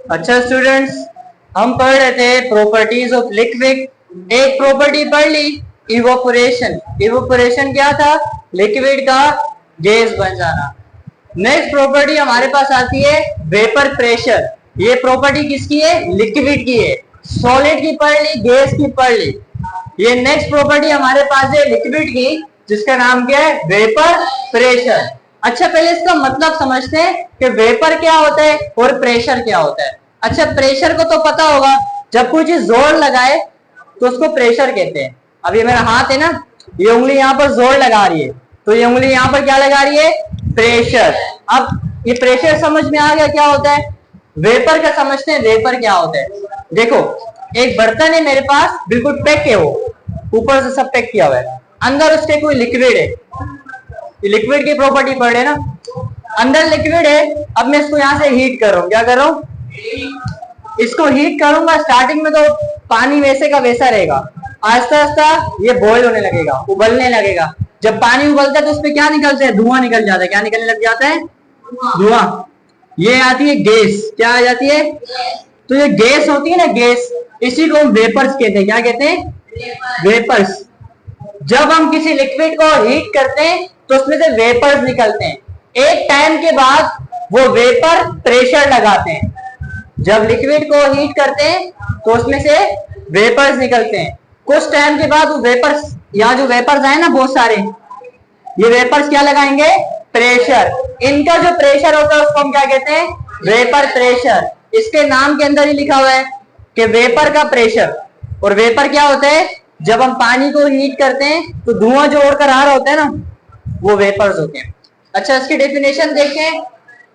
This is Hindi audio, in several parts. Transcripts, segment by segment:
अच्छा स्टूडेंट्स, हम पढ़ रहे थे प्रॉपर्टीज ऑफ लिक्विड। एक प्रॉपर्टी पढ़ ली, इवोपोरेशन। इवोपोरेशन क्या था? लिक्विड का गैस बन जाना। नेक्स्ट प्रॉपर्टी हमारे पास आती है वेपर प्रेशर। ये प्रॉपर्टी किसकी है? लिक्विड की है। सॉलिड की पढ़ ली, गैस की पढ़ ली। ये नेक्स्ट प्रॉपर्टी हमारे पास है लिक्विड की, जिसका नाम क्या है? Vapour pressure. अच्छा, पहले इसका मतलब समझते हैं कि वेपर क्या होता है और प्रेशर क्या होता है। अच्छा, प्रेशर को तो पता होगा, जब कोई चीज जोर लगाए तो उसको प्रेशर कहते हैं। अब ये मेरा हाथ है ना, ये उंगली यहाँ पर जोर लगा रही है, तो ये उंगली यहाँ पर क्या लगा रही है? प्रेशर। अब ये प्रेशर समझ में आ गया क्या होता है। वेपर का समझते हैं, वेपर क्या होता है। देखो, एक बर्तन है मेरे पास, बिल्कुल पैक है, वो ऊपर से सब पैक किया हुआ है, अंदर उसके कोई लिक्विड है। लिक्विड की प्रॉपर्टी पढ़ रहे ना, अंदर लिक्विड है। अब मैं इसको यहाँ से हीट कर रहा हूँ। क्या कर रहा हूँ? इसको हीट करूंगा। स्टार्टिंग में तो पानी वैसे का वैसा रहेगा, आस्ता आस्ता ये बॉयल होने लगेगा, उबलने लगेगा। जब पानी उबलता है तो उसमें क्या निकलता है? धुआं निकल जाता है। क्या निकलने लग जाता है? धुआं। ये आती है गैस। क्या आ जाती है? तो ये गैस होती है ना, गैस, इसी को हम वेपर्स कहते हैं। क्या कहते हैं? वेपर्स। जब हम किसी लिक्विड को हीट करते हैं तो उसमें से वेपर्स निकलते हैं। एक टाइम के बाद वो वेपर प्रेशर लगाते हैं। जब लिक्विड को हीट करते हैं तो उसमें से वेपर्स निकलते हैं। कुछ टाइम के बाद वो वेपर्स, यहाँ जो वेपर्स आए ना बहुत सारे, ये वेपर्स क्या लगाएंगे? प्रेशर। इनका जो प्रेशर होता है उसको हम क्या कहते हैं? Vapour pressure. इसके नाम के अंदर ही लिखा हुआ है कि वेपर का प्रेशर। और वेपर क्या होता है? जब हम पानी को हीट करते हैं तो धुआं जो उड़कर आ रहा होता है ना, वो वेपर्स होते हैं। अच्छा, इसकी डेफिनेशन देखें।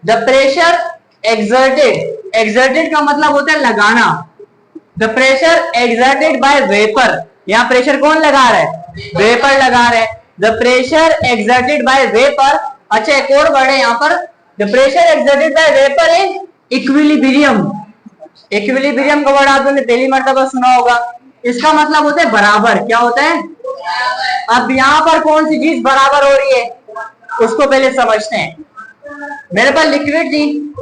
The pressure exerted. एक्सर्टेड का मतलब होता है लगाना। The pressure exerted by vapour. यहाँ प्रेशर कौन लगा रहा है? वेपर लगा रहा है। The pressure exerted by vapour. अच्छा, एक और वर्ड है यहाँ पर, the pressure exerted by vapour is equilibrium. Equilibrium का वर्ड आपने पहली मर्तबा सुना होगा। इसका मतलब होता है बराबर। क्या होता है? अब यहाँ पर कौन सी चीज बराबर हो रही है उसको पहले समझते हैं। मेरे पास लिक्विड थी,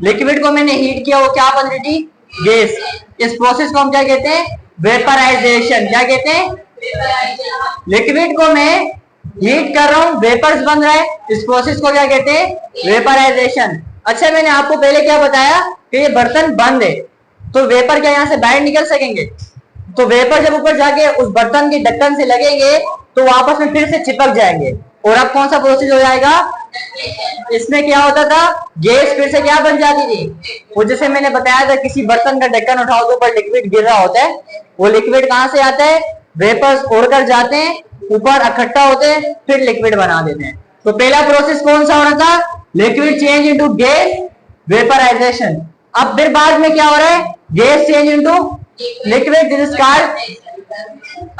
लिक्विड को मैंने हीट किया, वो क्या बन रही थी? गैस। इस प्रोसेस को हम क्या कहते हैं? वेपराइजेशन। क्या कहते हैं? लिक्विड को मैं हीट कर रहा हूँ, वेपर्स बन रहा है, इस प्रोसेस को क्या कहते हैं? वेपराइजेशन। अच्छा, मैंने आपको पहले क्या बताया कि ये बर्तन बंद है, तो वेपर क्या यहाँ से बाहर निकल सकेंगे? तो वेपर जब ऊपर जाके उस बर्तन के ढक्कन से लगेंगे तो आपस में फिर से चिपक जाएंगे। और अब कौन सा प्रोसेस हो जाएगा? इसमें क्या होता था? गैस फिर से क्या बन जाती थी? वो जैसे मैंने बताया था, किसी बर्तन का ढक्कन उठाओ तो ऊपर लिक्विड गिर रहा होता है। वो लिक्विड कहाँ से आता है? वेपर्स उड़कर जाते हैं, ऊपर इकट्ठा होते हैं, फिर लिक्विड बना देते हैं। तो पहला प्रोसेस कौन सा हो रहा था? Liquid change into gas, vaporisation. अब फिर बाद में क्या हो रहा है? Gas change into liquid, this is called.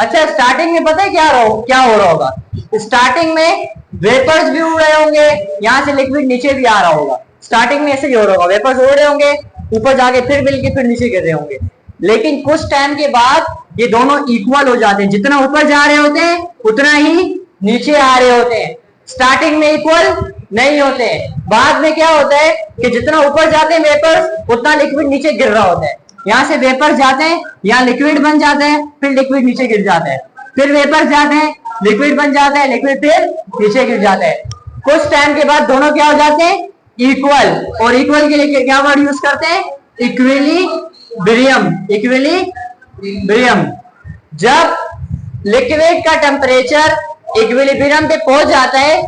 अच्छा, स्टार्टिंग में पता है क्या हो रहा होगा? स्टार्टिंग में वेपर्स भी उड़ रहे होंगे, यहाँ से लिक्विड नीचे भी आ रहा होगा। स्टार्टिंग में ऐसे ही हो रहा होगा, वेपर्स उड़ रहे होंगे, ऊपर जाके फिर मिल के फिर नीचे गिर रहे होंगे। लेकिन कुछ टाइम के बाद ये दोनों इक्वल हो जाते हैं। जितना ऊपर जा रहे होते हैं उतना ही नीचे आ रहे होते हैं। स्टार्टिंग में इक्वल नहीं होते हैं। बाद में क्या होता है कि जितना ऊपर जाते हैं वेपर्स, उतना लिक्विड नीचे गिर रहा होता है। यहाँ से वेपर जाते हैं, यहाँ लिक्विड बन जाते हैं, फिर लिक्विड नीचे गिर जाता है। फिर वेपर जाते हैं, लिक्विड बन जाता है, लिक्विड फिर नीचे गिर जाता है। कुछ टाइम के बाद दोनों क्या हो जाते हैं? इक्वल। और इक्वल के लिए क्या वर्ड यूज करते हैं? इक्विलिब्रियम। इक्विलिब्रियम। जब लिक्विड का टेम्परेचर इक्विलिब्रियम पे पहुंच जाता है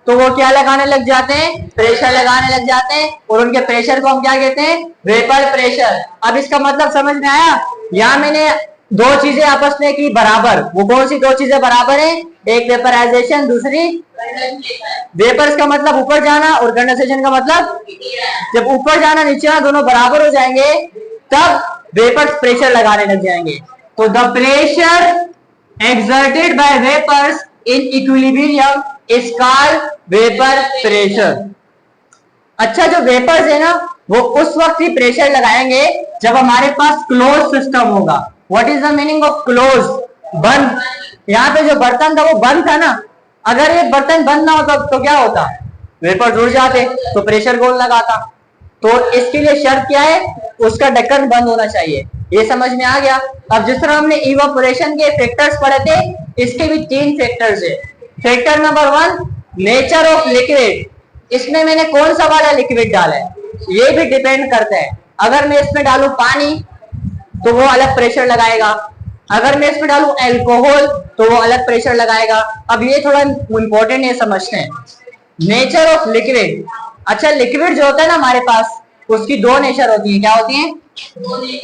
तो वो क्या लगाने लग जाते हैं? प्रेशर लगाने लग जाते हैं। और उनके प्रेशर को हम क्या कहते हैं? Vapour pressure. अब इसका मतलब समझ में आया? यहाँ मैंने दो चीजें आपस में की बराबर। वो कौन सी दो चीजें बराबर हैं? एक वेपराइजेशन, दूसरी वेपर्स का मतलब ऊपर जाना, और कंडेंसेशन का मतलब जब ऊपर जाना नीचे आना दोनों बराबर हो जाएंगे तब वेपर्स प्रेशर लगाने लग जाएंगे। तो the pressure exerted by vapors in equilibrium is called vapor pressure। अच्छा, जो वेपर्स है ना वो उस वक्त ही प्रेशर लगाएंगे जब हमारे पास क्लोज सिस्टम होगा। What is the meaning of close? बंद। यहाँ पे जो बर्तन था वो बंद था ना, अगर ये बर्तन बंद ना होता तो क्या होता? वेपर जुड़ जाते तो प्रेशर कौन लगाता? तो इसके लिए शर्त क्या है, उसका ढक्कन बंद होना चाहिए। ये समझ में आ गया। अब जिस तरह हमने इवापोरेशन के फैक्टर्स पढ़े थे, इसके भी 3 फैक्टर्स है। Factor number 1, nature of liquid, इसमें मैंने कौन सा वाला लिक्विड डाला है ये भी डिपेंड करता है। अगर मैं इसमें डालूं पानी तो वो अलग प्रेशर लगाएगा, अगर मैं इसमें डालूं अल्कोहल तो वो अलग प्रेशर लगाएगा। अब ये थोड़ा इंपॉर्टेंट है, समझते हैं। नेचर ऑफ लिक्विड, अच्छा लिक्विड जो होता है ना हमारे पास, उसकी 2 नेचर होती है। क्या होती है?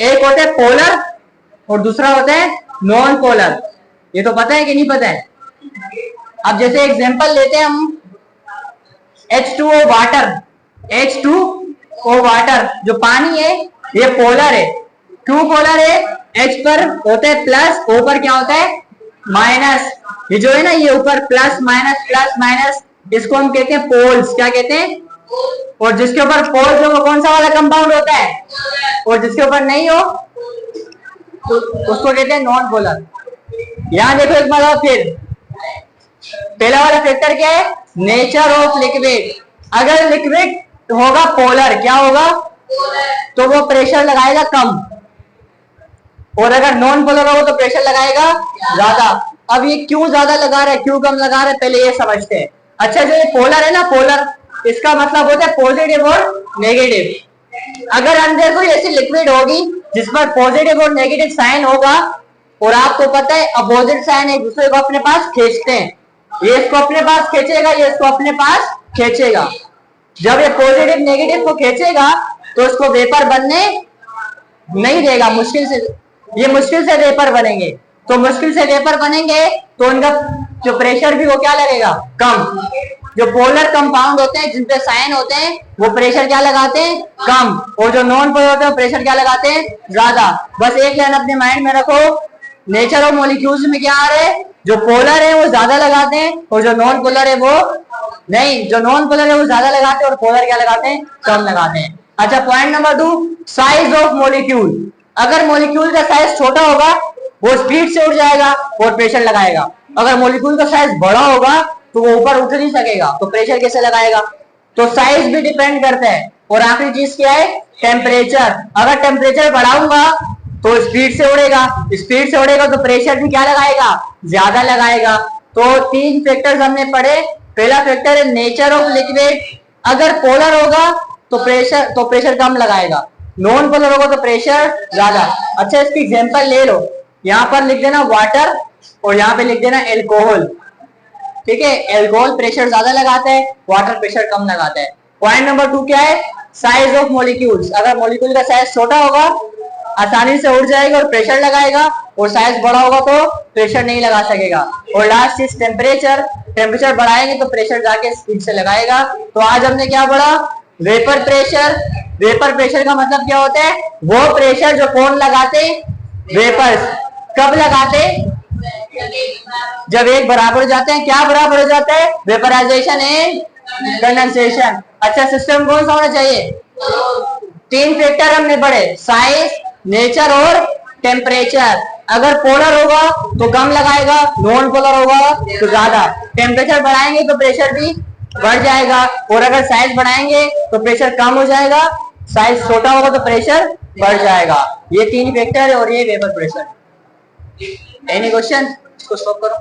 एक होता है पोलर और दूसरा होता है नॉन पोलर। ये तो पता है कि नहीं पता है? अब जैसे एग्जांपल लेते हैं हम H2O वाटर, H2O वाटर जो पानी है ये पोलर है, 2 पोलर है, H पर होता है प्लस, O पर क्या होता है माइनस। ये जो है ना ये ऊपर प्लस माइनस, इसको हम कहते हैं पोल्स। क्या कहते हैं? और जिसके ऊपर पोल्स हो वो कौन सा वाला कंपाउंड होता है, और जिसके ऊपर नहीं हो तो उसको कहते हैं नॉन पोलर। यहां देखो एक बार फिर, पहला वाला फैक्टर क्या है? Nature of liquid. अगर लिक्विड होगा पोलर, क्या होगा? तो वो प्रेशर लगाएगा कम, और अगर नॉन पोलर होगा तो प्रेशर लगाएगा ज्यादा। अब ये क्यों ज्यादा लगा रहा है, क्यों कम लगा रहा है, पहले ये समझते हैं। अच्छा जो ये पोलर है ना, पोलर इसका मतलब होता है पॉजिटिव और नेगेटिव। अगर अंदर कोई ऐसी लिक्विड होगी जिस पर पॉजिटिव और नेगेटिव साइन होगा, और आपको पता है अपोजिट साइन एक दूसरे को अपने पास खींचते हैं, ये इसको अपने पास खींचेगा, ये इसको अपने पास खींचेगा। जब ये पॉजिटिव नेगेटिव को खींचेगा तो इसको वेपर बनने नहीं देगा, मुश्किल से वेपर बनेंगे। तो मुश्किल से वेपर बनेंगे तो उनका जो प्रेशर भी वो क्या लगेगा, कम। जो पोलर कंपाउंड होते हैं जिनपे साइन होते हैं वो प्रेशर क्या लगाते हैं, कम, और जो नॉन पोलर होते हैं प्रेशर क्या लगाते हैं, ज्यादा। बस एक लाइन अपने माइंड में रखो, नेचर ऑफ मॉलिक्यूल्स में क्या आ रहा है, जो पोलर है वो ज्यादा लगाते हैं और जो नॉन पोलर है वो नहीं, जो नॉन पोलर है वो ज्यादा लगाते हैं और पोलर क्या लगाते हैं, कम लगाते हैं। अच्छा point number 2, size of molecule. अगर मॉलिक्यूल का साइज छोटा होगा वो स्पीड से उड़ जाएगा और प्रेशर लगाएगा, अगर मॉलिक्यूल का साइज बड़ा होगा तो वो ऊपर उठ नहीं सकेगा, तो प्रेशर कैसे लगाएगा? तो साइज भी डिपेंड करता है। और आखिरी चीज क्या है, टेम्परेचर। अगर टेम्परेचर बढ़ाऊंगा तो स्पीड से उड़ेगा, तो प्रेशर भी क्या लगाएगा, ज्यादा लगाएगा। तो 3 फैक्टर्स हमने पढ़े। पहला फैक्टर है नेचर ऑफ लिक्विड, अगर पोलर होगा तो प्रेशर कम लगाएगा, नॉन पोलर होगा तो प्रेशर ज्यादा। अच्छा इसकी एग्जांपल ले लो, यहाँ पर लिख देना वाटर और यहाँ पे लिख देना एल्कोहल, ठीक है। एल्कोहल प्रेशर ज्यादा लगाता है, वाटर प्रेशर कम लगाता है। पॉइंट नंबर 2 क्या है, साइज ऑफ मॉलिक्यूल्स। अगर मॉलिक्यूल का साइज छोटा होगा आसानी से उड़ जाएगा और प्रेशर लगाएगा, और साइज बड़ा होगा तो प्रेशर नहीं लगा सकेगा। और लास्ट चीज टेम्परेचर बढ़ाएंगे तो प्रेशर जाके स्पीड से लगाएगा। तो आज हमने क्या पढ़ा, वेपर प्रेशर। वेपर प्रेशर का मतलब क्या होता है, वो प्रेशर जो कौन लगाते, वेपर्स। कब लगाते, जब एक बराबर हो जाते हैं। क्या बराबर हो जाता है, वेपराइजेशन एंड कंडेंसेशन। अच्छा सिस्टम कौन सा होना चाहिए, 3 फैक्टर हमने पढ़े, साइज, नेचर और टेम्परेचर। अगर पोलर होगा तो कम लगाएगा, नॉन पोलर होगा तो ज्यादा। टेम्परेचर बढ़ाएंगे तो प्रेशर भी बढ़ जाएगा, और अगर साइज बढ़ाएंगे तो प्रेशर कम हो जाएगा, साइज छोटा होगा तो प्रेशर बढ़ जाएगा। ये 3 फैक्टर है और ये वेपर प्रेशर। एनी क्वेश्चन, इसको स्टॉप करो।